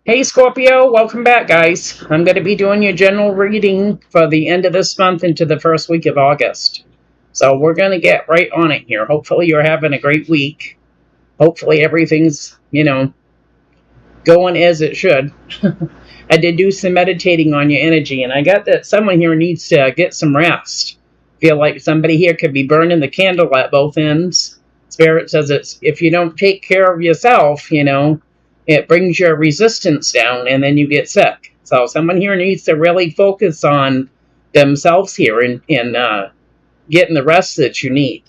Hey Scorpio, welcome back guys. I'm going to be doing your general reading for the end of this month into the first week of August. So we're going to get right on it here. Hopefully you're having a great week. Hopefully everything's, going as it should. I did do some meditating on your energy, and I got that someone here needs to get some rest. Feel like somebody here could be burning the candle at both ends. Spirit says it's if you don't take care of yourself, it brings your resistance down and then you get sick. So someone here needs to really focus on themselves here and getting the rest that you need.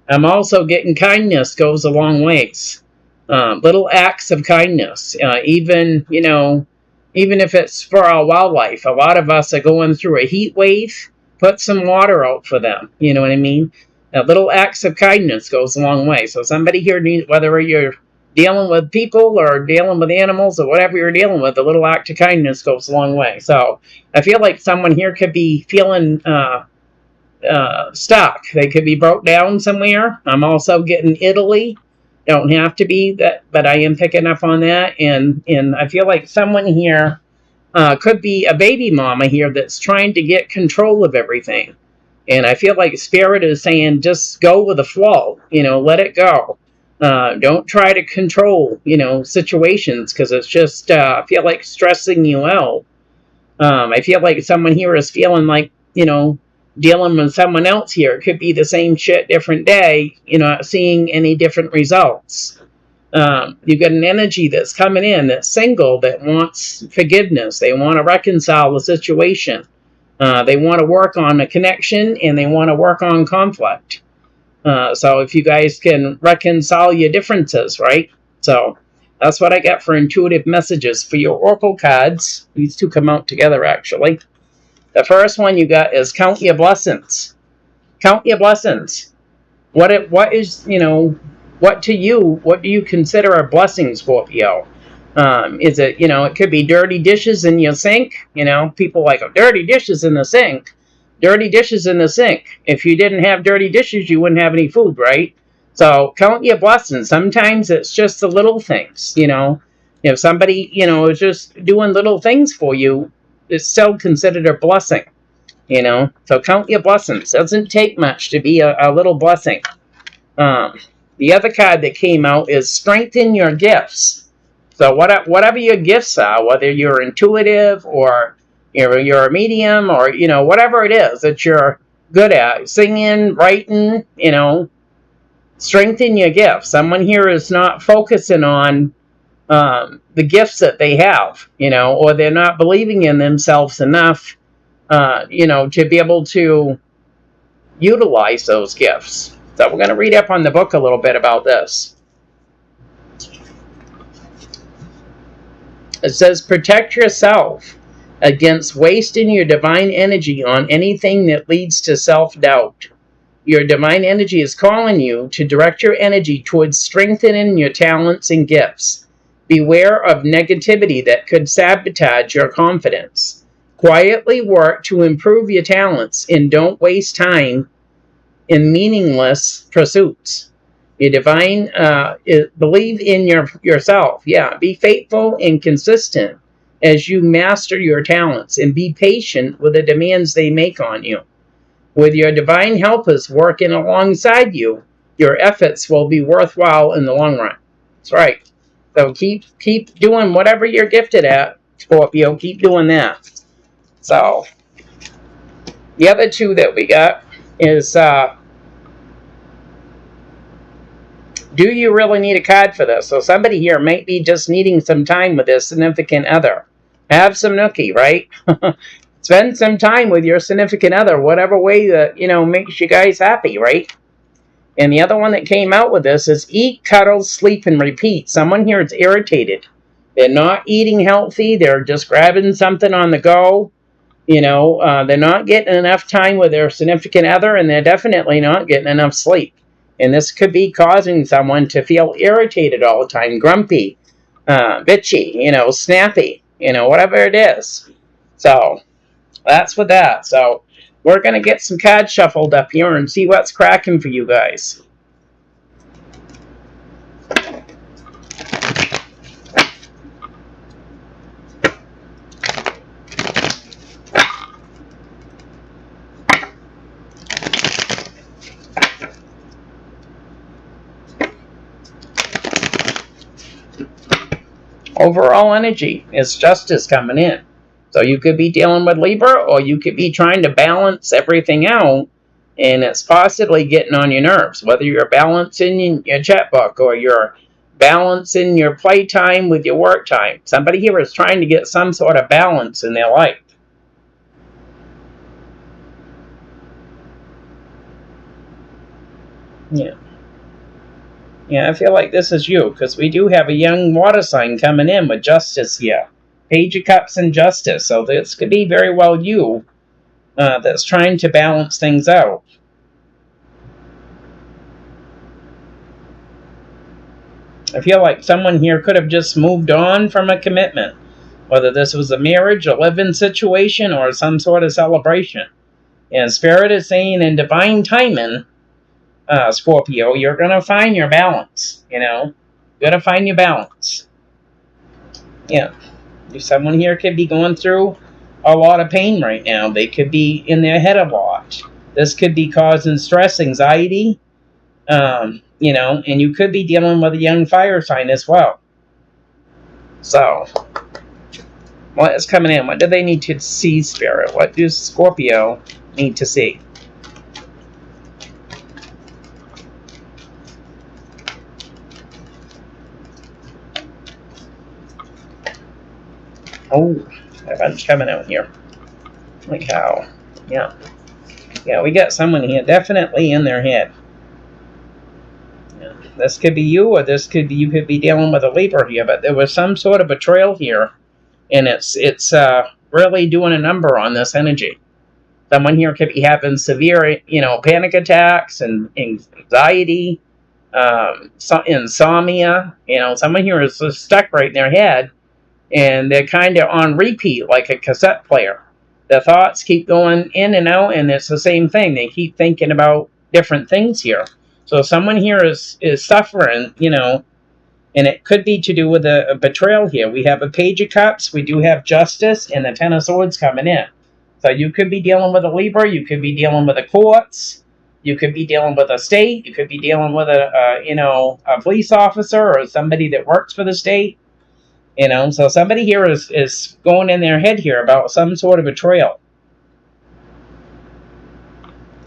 I'm also getting kindness goes a long ways. Little acts of kindness, even if it's for our wildlife. A lot of us are going through a heat wave. Put some water out for them. You know what I mean? Little acts of kindness goes a long way. So somebody here needs, whether you're dealing with people or dealing with animals or whatever you're dealing with, a little act of kindness goes a long way. So I feel like someone here could be feeling stuck. They could be broke down somewhere. I'm also getting Italy. Don't have to be that, but I am picking up on that. And I feel like someone here could be a baby mama here that's trying to get control of everything. And I feel like Spirit is saying, just go with the flow, let it go. Don't try to control, situations, because it's just, I feel like stressing you out. I feel like someone here is feeling like, dealing with someone else here. It could be the same shit, different day, not seeing any different results. You've got an energy that's coming in that's single, that wants forgiveness. They want to reconcile the situation. They want to work on a connection, and they want to work on conflict. So if you guys can reconcile your differences, right? So that's what I got for intuitive messages for your oracle cards. These two come out together, actually. The first one you got is count your blessings. Count your blessings. What is, what to you, what do you consider a blessing, Scorpio? Is it, it could be dirty dishes in your sink. People like, oh, dirty dishes in the sink. Dirty dishes in the sink. If you didn't have dirty dishes, you wouldn't have any food, right? So count your blessings. Sometimes it's just the little things, If somebody, is just doing little things for you, it's still considered a blessing, So count your blessings. Doesn't take much to be a little blessing. The other card that came out is strengthen your gifts. So whatever your gifts are, whether you're intuitive or you're a medium or, whatever it is that you're good at, singing, writing, strengthen your gifts. Someone here is not focusing on the gifts that they have, or they're not believing in themselves enough, to be able to utilize those gifts. So we're going to read up on the book a little bit about this. It says, protect yourself against wasting your divine energy on anything that leads to self-doubt. Your divine energy is calling you to direct your energy towards strengthening your talents and gifts. Beware of negativity that could sabotage your confidence. Quietly work to improve your talents and don't waste time in meaningless pursuits. Your divine, believe in yourself. Yeah, be faithful and consistent as you master your talents, and be patient with the demands they make on you. With your divine helpers working alongside you, your efforts will be worthwhile in the long run. That's right. So keep doing whatever you're gifted at, Scorpio. Keep doing that. So the other two that we got is, do you really need a card for this? So somebody here might be just needing some time with their significant other. Have some nookie, right? Spend some time with your significant other, whatever way that, makes you guys happy, right? And the other one that came out with this is eat, cuddle, sleep, and repeat. Someone here is irritated. They're not eating healthy. They're just grabbing something on the go. They're not getting enough time with their significant other, and they're definitely not getting enough sleep. And this could be causing someone to feel irritated all the time, grumpy, bitchy, snappy, whatever it is. So that's with that. So we're going to get some cards shuffled up here and see what's cracking for you guys. Overall energy is justice coming in. So you could be dealing with Libra, or you could be trying to balance everything out, and it's possibly getting on your nerves, whether you're balancing your checkbook or you're balancing your playtime with your work time. Somebody here is trying to get some sort of balance in their life. Yeah. Yeah, I feel like this is you, because we do have a young water sign coming in with justice here. Page of Cups and justice. So this could be very well you that's trying to balance things out. I feel like someone here could have just moved on from a commitment, whether this was a marriage, a live-in situation, or some sort of celebration. And Spirit is saying in divine timing, Scorpio, you're going to find your balance, you know. You're going to find your balance. Yeah. Someone here could be going through a lot of pain right now. They could be in their head a lot. This could be causing stress, anxiety, you know, and you could be dealing with a young fire sign as well. So, what is coming in? What do they need to see, Spirit? What does Scorpio need to see? Oh, a bunch coming out here. Like how? Yeah. Yeah, we got someone here definitely in their head. Yeah. This could be you, or this could be, you could be dealing with a Libra here, but there was some sort of betrayal here, and it's really doing a number on this energy. Someone here could be having severe, you know, panic attacks and anxiety, insomnia. You know, someone here is just stuck right in their head, and they're kind of on repeat like a cassette player. The thoughts keep going in and out, and it's the same thing. They keep thinking about different things here. So someone here is suffering, you know, and it could be to do with a betrayal here. We have a Page of Cups, we do have Justice, and the Ten of Swords coming in. So you could be dealing with a Libra, you could be dealing with the courts, you could be dealing with a state, you could be dealing with a police officer or somebody that works for the state. You know, so somebody here is going in their head here about some sort of betrayal.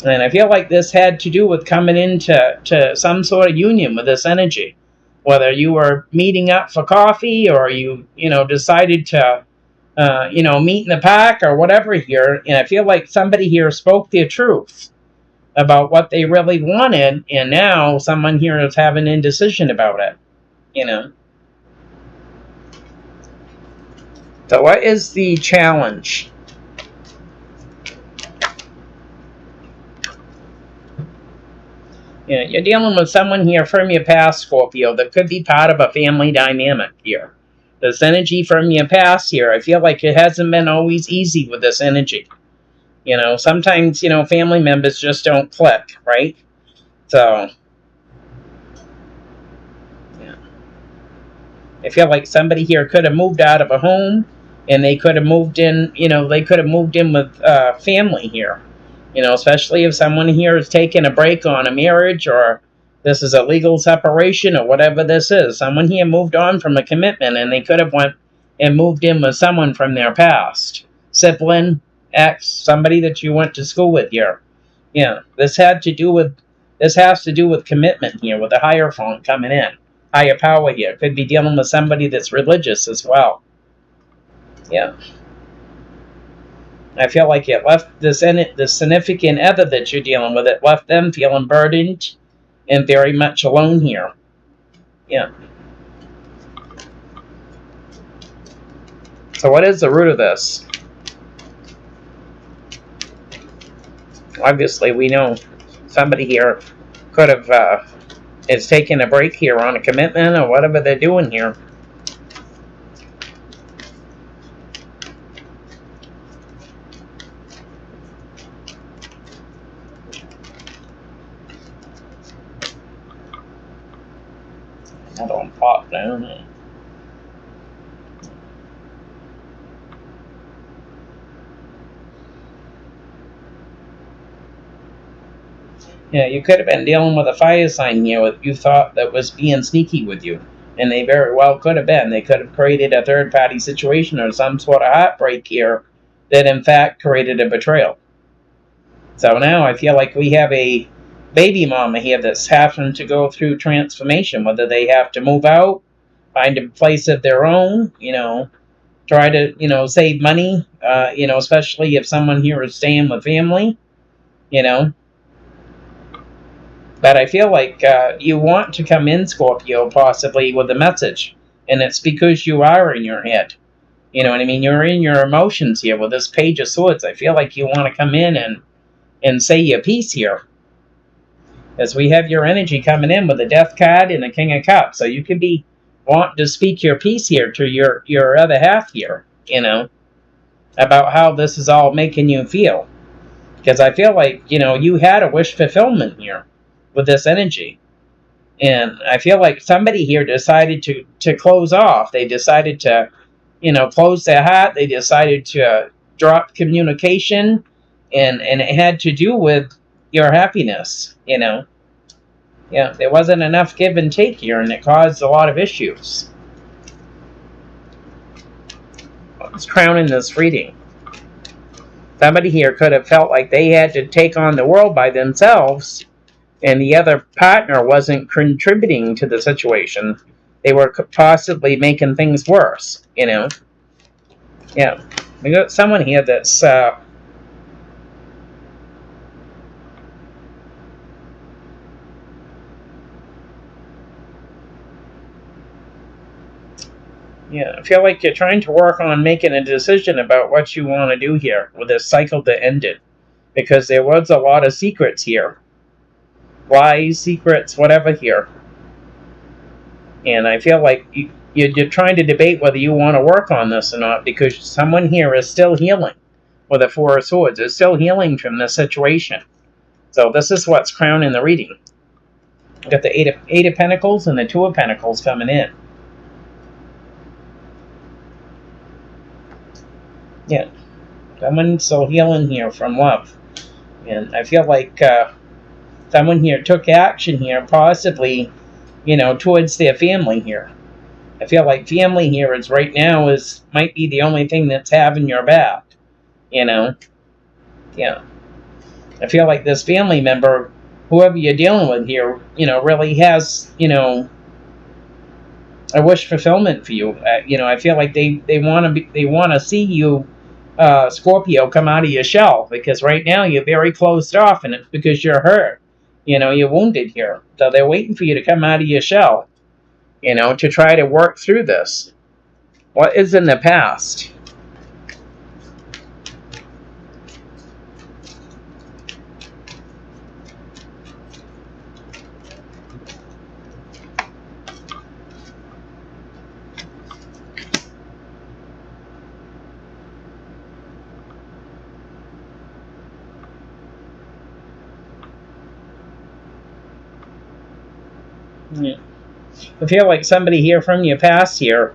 And I feel like this had to do with coming into some sort of union with this energy. Whether you were meeting up for coffee, or you decided to meet in the park or whatever here. And I feel like somebody here spoke their truth about what they really wanted, and now someone here is having indecision about it. You know. So what is the challenge? Yeah, you're dealing with someone here from your past, Scorpio, that could be part of a family dynamic here. This energy from your past here, I feel like it hasn't been always easy with this energy. You know, sometimes, family members just don't click, right? So, yeah. I feel like somebody here could have moved out of a home, and they could have moved in, with family here. Especially if someone here is taking a break on a marriage, or this is a legal separation, or whatever this is. Someone here moved on from a commitment, and they could have went and moved in with someone from their past. Sibling, ex, somebody that you went to school with here. Yeah, this has to do with commitment here, with the Hierophant coming in. Higher power here. Could be dealing with somebody that's religious as well. Yeah. I feel like it left the significant other that you're dealing with, it left them feeling burdened and very much alone here. Yeah. So what is the root of this? Obviously, we know somebody here could have is taking a break here on a commitment or whatever they're doing here. I don't pop down there. Yeah, you could have been dealing with a fire sign here that you thought that was being sneaky with you. And they very well could have been. They could have created a third-party situation or some sort of heartbreak here that, in fact, created a betrayal. So now I feel like we have a baby mama here that's having to go through transformation, whether they have to move out, find a place of their own, try to, save money, especially if someone here is staying with family, you know. But I feel like you want to come in, Scorpio, possibly with a message. And it's because you are in your head. You know what I mean? You're in your emotions here with this Page of Swords. I feel like you want to come in and say your piece here. As we have your energy coming in with the Death card and the King of Cups. So you could be wanting to speak your piece here to your other half here, about how this is all making you feel. Because I feel like, you had a wish fulfillment here with this energy. And I feel like somebody here decided to close off. They decided to, close their heart. They decided to drop communication. And it had to do with your happiness, Yeah, there wasn't enough give and take here, and it caused a lot of issues. What's crowning this reading? Somebody here could have felt like they had to take on the world by themselves, and the other partner wasn't contributing to the situation. They were possibly making things worse, Yeah. We got someone here that's yeah, I feel like you're trying to work on making a decision about what you want to do here with this cycle that ended. Because there was a lot of secrets here. Lies, secrets, whatever here. And I feel like you're trying to debate whether you want to work on this or not, because someone here is still healing with the Four of Swords. Is still healing from this situation. So this is what's crowning the reading. You've got the Eight of Pentacles and the Two of Pentacles coming in. Yeah. Someone's still healing here from love. And I feel like someone here took action here, possibly, towards their family here. I feel like family here is right now might be the only thing that's having your back, Yeah. I feel like this family member, whoever you're dealing with here, really has, a wish fulfillment for you. I feel like they want to see you, Scorpio, come out of your shell, because right now you're very closed off, and it's because you're hurt. You're wounded here. So they're waiting for you to come out of your shell, to try to work through this. What is in the past? Yeah. I feel like somebody here from your past here,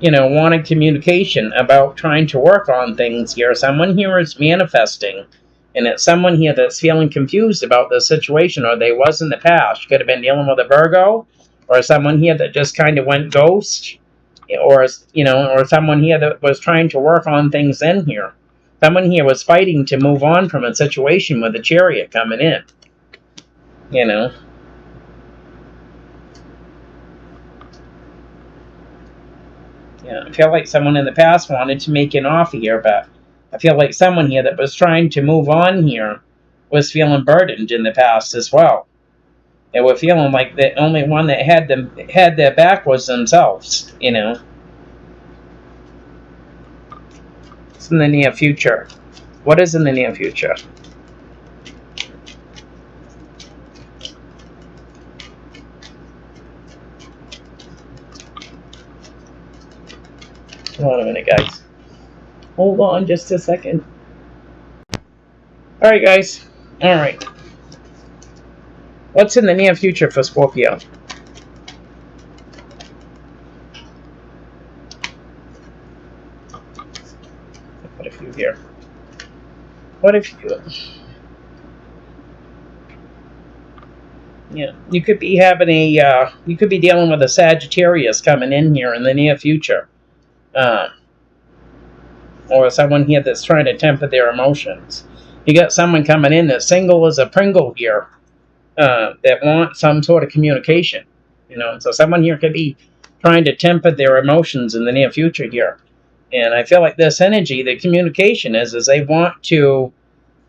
wanted communication about trying to work on things here. Someone here is manifesting, and it's someone here that's feeling confused about the situation, or they was in the past. Could have been dealing with a Virgo, or someone here that just kind of went ghost, or someone here that was trying to work on things in here. Someone here was fighting to move on from a situation with a Chariot coming in. Yeah, I feel like someone in the past wanted to make an offer here, but I feel like someone here that was trying to move on here was feeling burdened in the past as well. They were feeling like the only one that had their back was themselves, It's in the near future. What is in the near future? Hold on a minute, guys. Hold on just a second. Alright, guys. Alright. What's in the near future for Scorpio? What if you here? What if you... Yeah, you could be having you could be dealing with a Sagittarius coming in here in the near future, uh, or someone here that's trying to temper their emotions. You got someone coming in that's single as a Pringle here, that wants some sort of communication. So someone here could be trying to temper their emotions in the near future here, and I feel like this energy, the communication is they want to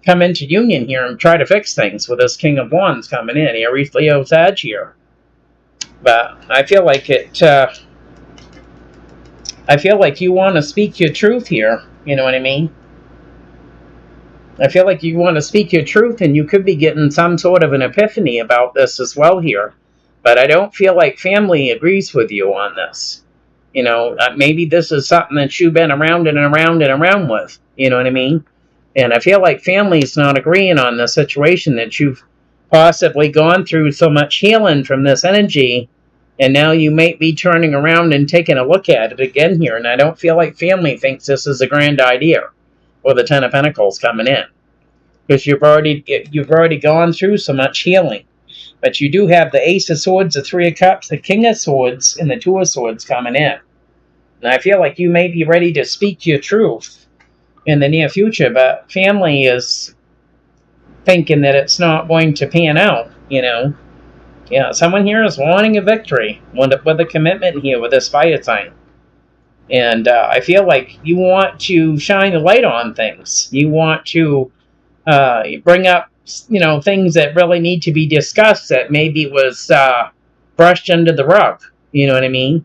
come into union here and try to fix things with this King of Wands coming in, Aries, Leo, Sag here. But I feel like I feel like you want to speak your truth here. You know what I mean? I feel like you want to speak your truth, and you could be getting some sort of an epiphany about this as well here. But I don't feel like family agrees with you on this. Maybe this is something that you've been around and around and around with. You know what I mean? And I feel like family's not agreeing on the situation, that you've possibly gone through so much healing from this energy, and now you might be turning around and taking a look at it again here. And I don't feel like family thinks this is a grand idea, or the Ten of Pentacles coming in, because you've already gone through so much healing. But you do have the Ace of Swords, the Three of Cups, the King of Swords, and the Two of Swords coming in. And I feel like you may be ready to speak your truth in the near future, but family is thinking that it's not going to pan out. Someone here is wanting a victory with a commitment here with this fire sign. And I feel like you want to shine a light on things. You want to bring up, things that really need to be discussed that maybe was brushed under the rug. You know what I mean?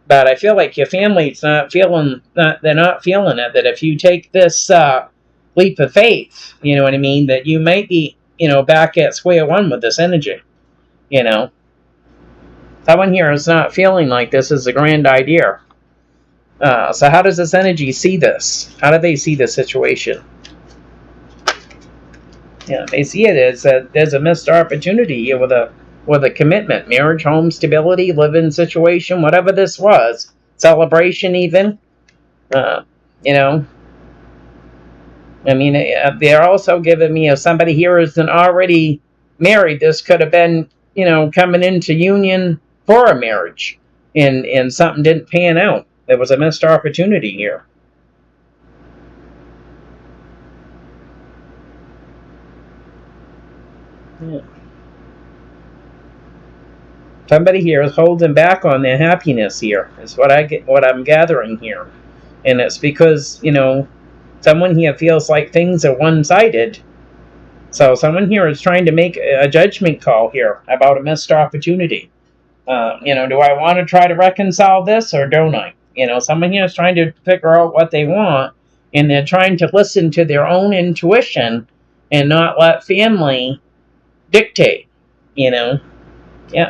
But I feel like your family's they're not feeling it, that if you take this leap of faith, you know what I mean, that you might be, back at square one with this energy. Someone here is not feeling like this is a grand idea. So how does this energy see this? How do they see the situation? They see it as there's a missed opportunity here with a commitment, marriage, home, stability, living situation, whatever this was, celebration even. They're also giving me, if somebody here isn't already married, this could have been, coming into union for a marriage, and something didn't pan out. There was a missed opportunity here. Yeah. Somebody here is holding back on their happiness here, is what I'm gathering here. And it's because, someone here feels like things are one-sided. So someone here is trying to make a judgment call here about a missed opportunity. Do I want to try to reconcile this, or don't I? Someone here is trying to figure out what they want, and they're trying to listen to their own intuition and not let family dictate.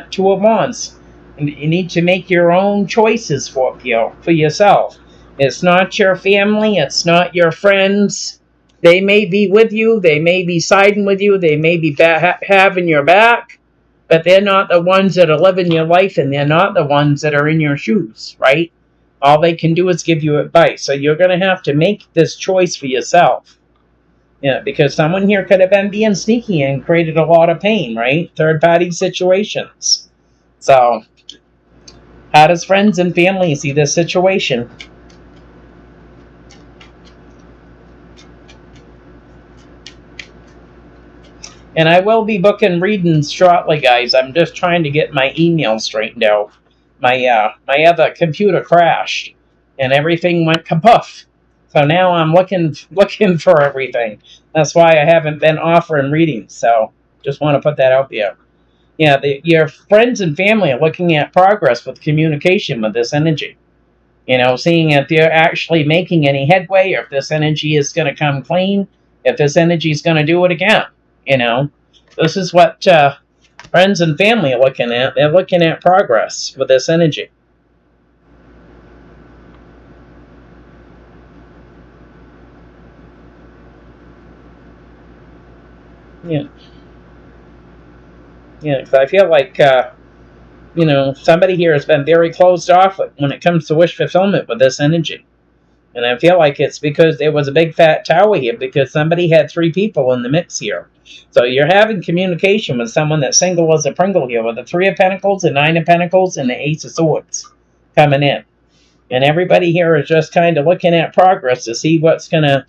Two of Wands. You need to make your own choices, Scorpio, for yourself. It's not your family. It's not your friends. They may be with you. They may be siding with you. They may be having your back. But they're not the ones that are living your life, and they're not the ones that are in your shoes, right? All they can do is give you advice. So you're going to have to make this choice for yourself. Because someone here could have been being sneaky and created a lot of pain, right? Third-party situations. So, how does friends and family see this situation? And I will be booking readings shortly, guys. I'm just trying to get my email straightened out. My other computer crashed, and everything went kapoof. So now I'm looking for everything. That's why I haven't been offering readings. So just want to put that out there. Your friends and family are looking at progress with communication with this energy. Seeing if they're actually making any headway, or if this energy is going to come clean, if this energy is going to do it again. This is what friends and family are looking at. They're looking at progress with this energy. Because I feel like, somebody here has been very closed off when it comes to wish fulfillment with this energy. And I feel like it's because there was a big fat tower here because somebody had 3 people in the mix here. So you're having communication with someone that's single as a Pringle here with the 3 of Pentacles, the 9 of Pentacles, and the Ace of Swords coming in. And everybody here is just kind of looking at progress to see what's going to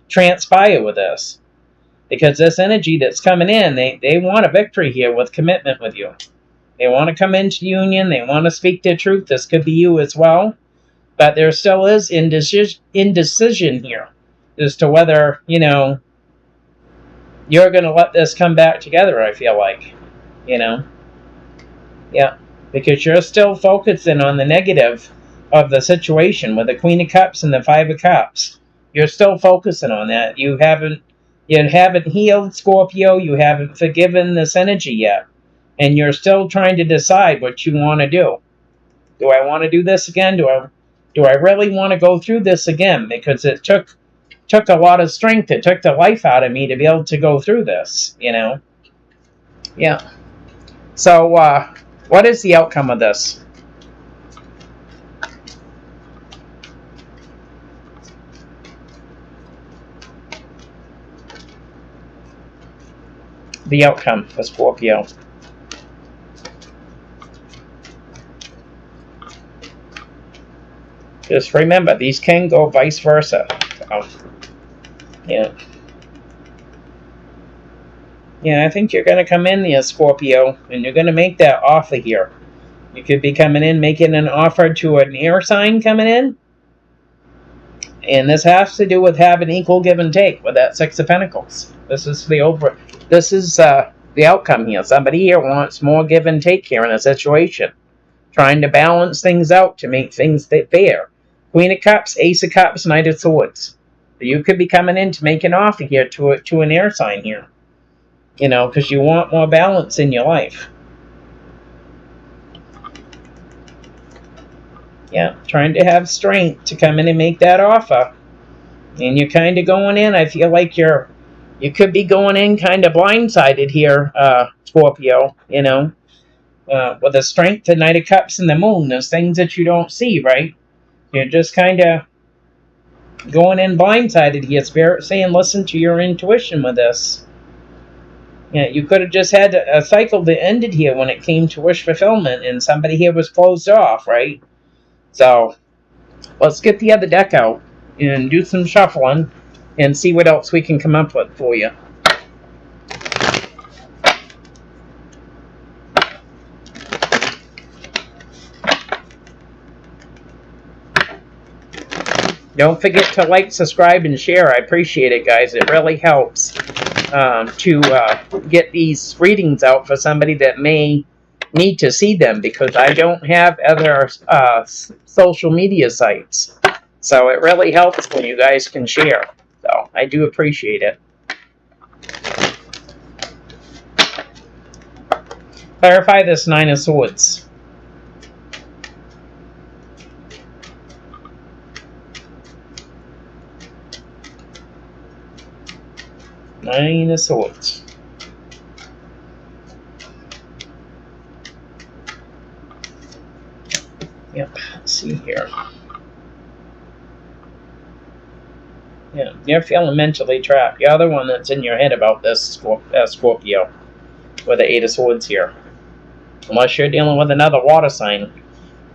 transpire with this. Because this energy that's coming in, they want a victory here with commitment with you. They want to come into union. They want to speak their truth. This could be you as well. But there still is indecision here as to whether, you know, you're going to let this come back together, I feel like. You know? Yeah. Because you're still focusing on the negative of the situation with the Queen of Cups and the 5 of Cups. You're still focusing on that. You haven't healed, Scorpio. You haven't forgiven this energy yet. And you're still trying to decide what you want to do. Do I want to do this again? Do I really want to go through this again? Because it took a lot of strength. It took the life out of me to be able to go through this, you know? Yeah. So, what is the outcome of this? The outcome for Scorpio. Just remember, these can go vice versa. So, yeah. Yeah, I think you're going to come in there, Scorpio, and you're going to make that offer here. You could be coming in, making an offer to an air sign coming in. And this has to do with having equal give and take with that 6 of Pentacles. This is the outcome here. Somebody here wants more give and take here in a situation. Trying to balance things out to make things fair. Queen of Cups, Ace of Cups, Knight of Swords. You could be coming in to make an offer here to an air sign here. You know, because you want more balance in your life. Yeah, trying to have strength to come in and make that offer. And you're kind of going in, I feel like you could be going in kind of blindsided here, Scorpio, you know. With the strength, the Knight of Cups, and the Moon, there's things that you don't see, right? You're just kind of going in blindsided here. Spirit saying, listen to your intuition with this. Yeah, you could have just had a cycle that ended here when it came to wish fulfillment, and somebody here was closed off, right? So, let's get the other deck out and do some shuffling and see what else we can come up with for you. Don't forget to like, subscribe, and share. I appreciate it, guys. It really helps to get these readings out for somebody that may need to see them, because I don't have other social media sites. So it really helps when you guys can share. So I do appreciate it. Clarify this 9 of Swords. Nine of Swords. Yep, let's see here. Yeah, you're feeling mentally trapped. You're the one that's in your head about this, Scorpio, with the 8 of Swords here. Unless you're dealing with another water sign.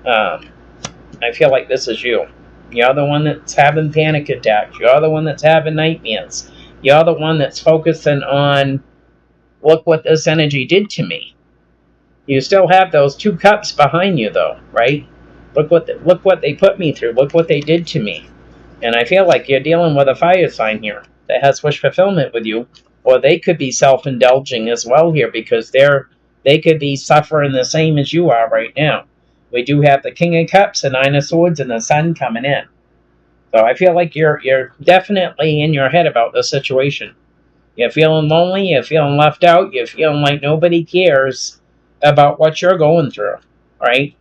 I feel like this is you. You're the one that's having panic attacks. You're the one that's having nightmares. You're the one that's focusing on, look what this energy did to me. You still have those 2 cups behind you, though, right? Look what they put me through. Look what they did to me. And I feel like you're dealing with a fire sign here that has wish fulfillment with you. Or they could be self-indulging as well here, because they could be suffering the same as you are right now. We do have the King of Cups, the 9 of Swords, and the Sun coming in. So I feel like you're definitely in your head about the situation. You're feeling lonely, you're feeling left out, you're feeling like nobody cares about what you're going through, right?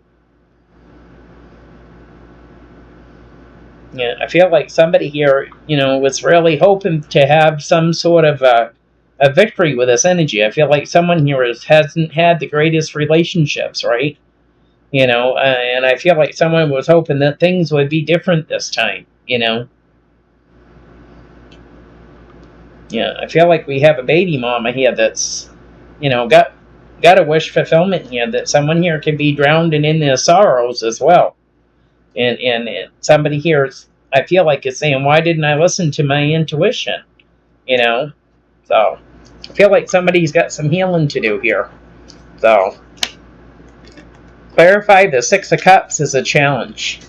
Yeah, I feel like somebody here, you know, was really hoping to have some sort of a victory with this energy. I feel like someone here hasn't had the greatest relationships, right? You know, and I feel like someone was hoping that things would be different this time. you know. Yeah, I feel like we have a baby mama here that's, got a wish fulfillment here, that someone here can be drowned in their sorrows as well. And somebody here is, I feel like, is saying, why didn't I listen to my intuition? So I feel like somebody's got some healing to do here. So clarify the Six of Cups is a challenge.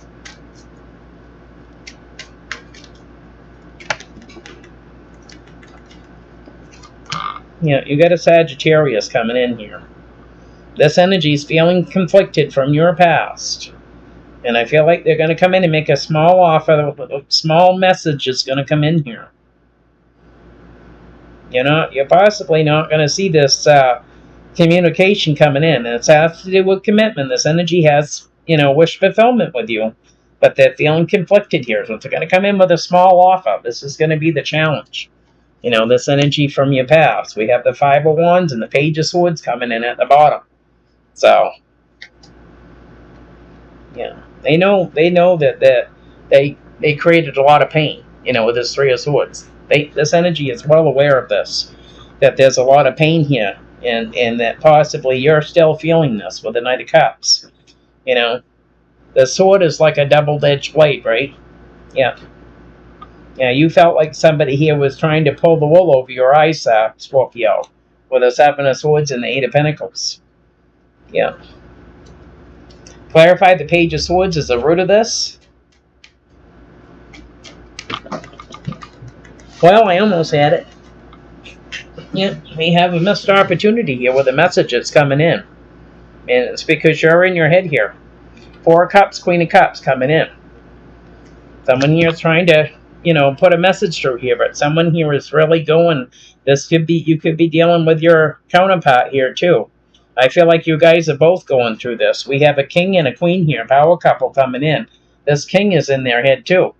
You got a Sagittarius coming in here. This energy is feeling conflicted from your past. And I feel like they're going to come in and make a small offer. A small message is going to come in here. You're possibly not going to see this communication coming in. And it has to do with commitment. This energy has, wish fulfillment with you. But they're feeling conflicted here. So they're going to come in with a small offer. This is going to be the challenge. This energy from your past. We have the Five of Wands and the Page of Swords coming in at the bottom. So, they know that they created a lot of pain, with this Three of Swords. This energy is well aware of this, that there's a lot of pain here, and that possibly you're still feeling this with the Knight of Cups. The sword is like a double-edged blade, right? Yeah. Yeah, you felt like somebody here was trying to pull the wool over your eyes, Scorpio, with the Seven of Swords and the Eight of Pentacles. Yeah. Clarify the Page of Swords is the root of this. Well, I almost had it. Yeah, we have a missed opportunity here with a message that's coming in. And it's because you're in your head here. Four of Cups, Queen of Cups coming in. Someone here is trying to, put a message through here, but someone here is really going. You could be dealing with your counterpart here too. I feel like you guys are both going through this. We have a king and a queen here, power couple coming in. This king is in their head too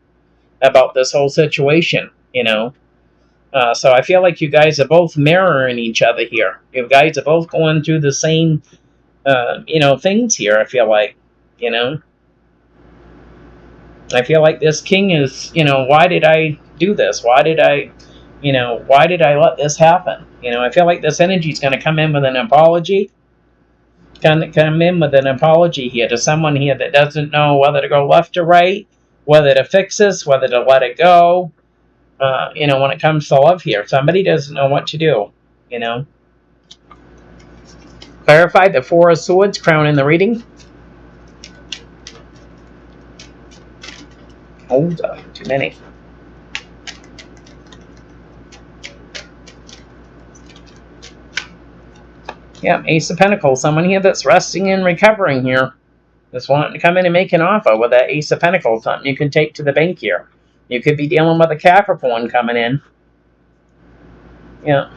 about this whole situation, So I feel like you guys are both mirroring each other here. You guys are both going through the same, things here, I feel like, I feel like this king is, why did I do this? Why did I let this happen? I feel like this energy is going to come in with an apology. Come in with an apology here to someone here that doesn't know whether to go left or right, whether to fix this, whether to let it go. When it comes to love here, somebody doesn't know what to do. Clarify the Four of Swords, crown in the reading. Hold up, too many. Yeah, Ace of Pentacles. Someone here that's resting and recovering here. Just wanting to come in and make an offer with that Ace of Pentacles. Something you can take to the bank here. You could be dealing with a Capricorn coming in. Yeah.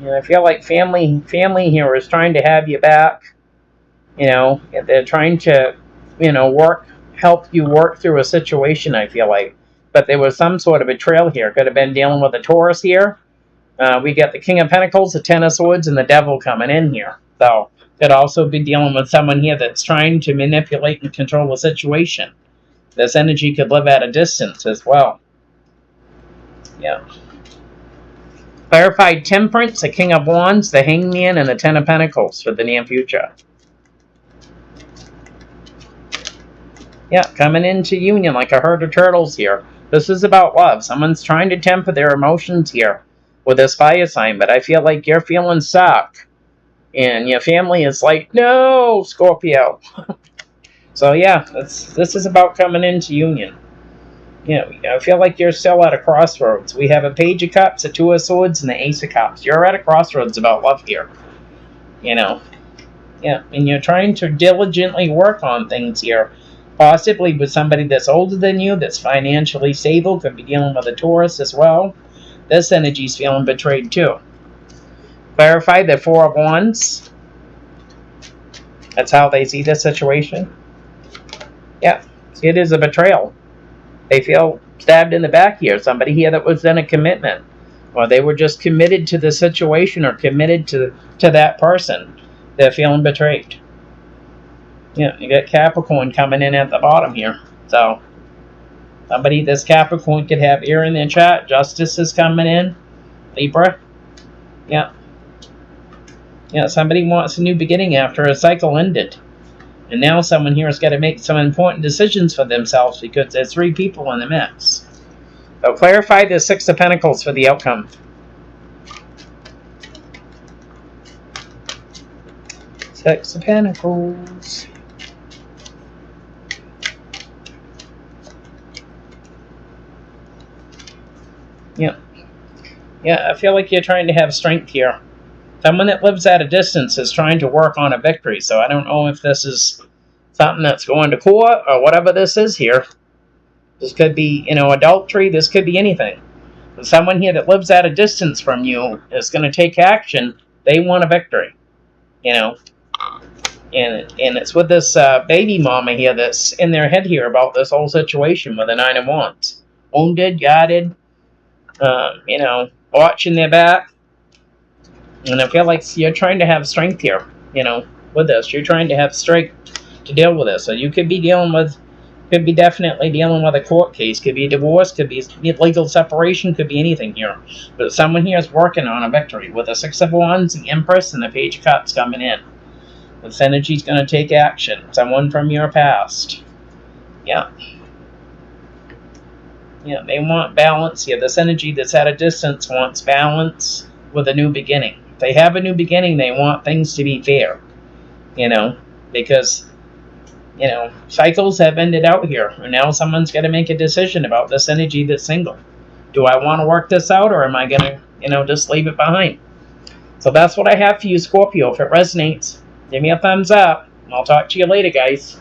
I feel like family here is trying to have you back. They're trying to, help you work through a situation, I feel like. But there was some sort of betrayal here. Could have been dealing with a Taurus here. We got the King of Pentacles, the Ten of Swords, and the Devil coming in here. So, could also be dealing with someone here that's trying to manipulate and control the situation. This energy could live at a distance as well. Yeah. Clarified Temperance, the King of Wands, the Hangman, and the Ten of Pentacles for the near future. Yeah, coming into union like a herd of turtles here. This is about love. Someone's trying to temper their emotions here with this fire sign, but I feel like you're feeling stuck. And your family is like, no, Scorpio. So yeah, this is about coming into union. I feel like you're still at a crossroads. We have a Page of Cups, a Two of Swords, and the Ace of Cups. You're at a crossroads about love here. Yeah, and you're trying to diligently work on things here. Possibly with somebody that's older than you, that's financially stable, could be dealing with a Taurus as well. This energy's feeling betrayed too. Clarify the Four of Wands. That's how they see the situation. Yeah, it is a betrayal. They feel stabbed in the back here. Somebody here that was in a commitment. Or they were just committed to the situation or committed to that person. They're feeling betrayed. Yeah, you got Capricorn coming in at the bottom here. So, Somebody, this Capricorn, could have air in their chart. Justice is coming in. Libra. Yeah. Yeah, somebody wants a new beginning after a cycle ended. And now someone here has got to make some important decisions for themselves because there's 3 people in the mix. So clarify the 6 of Pentacles for the outcome. Six of Pentacles. Yeah. Yeah, I feel like you're trying to have strength here. Someone that lives at a distance is trying to work on a victory, so I don't know if this is something that's going to court or whatever this is here. This could be, adultery. This could be anything. But someone here that lives at a distance from you is going to take action. They want a victory, And it's with this baby mama here that's in their head here about this whole situation with the 9 of Wands. Wounded, guarded, watching their back. And I feel like you're trying to have strength here, with this. You're trying to have strength to deal with this. So you could be definitely dealing with a court case. Could be a divorce, could be legal separation, could be anything here. But someone here is working on a victory. With the 6 of Wands, the Empress, and the Page of Cups coming in. This energy is going to take action. Someone from your past. Yeah. Yeah, they want balance here. This energy that's at a distance wants balance with a new beginning. If they have a new beginning, they want things to be fair. Because, cycles have ended out here. And now someone's got to make a decision about this energy that's single. Do I want to work this out, or am I going to, just leave it behind? So that's what I have for you, Scorpio. If it resonates, give me a thumbs up. I'll talk to you later, guys.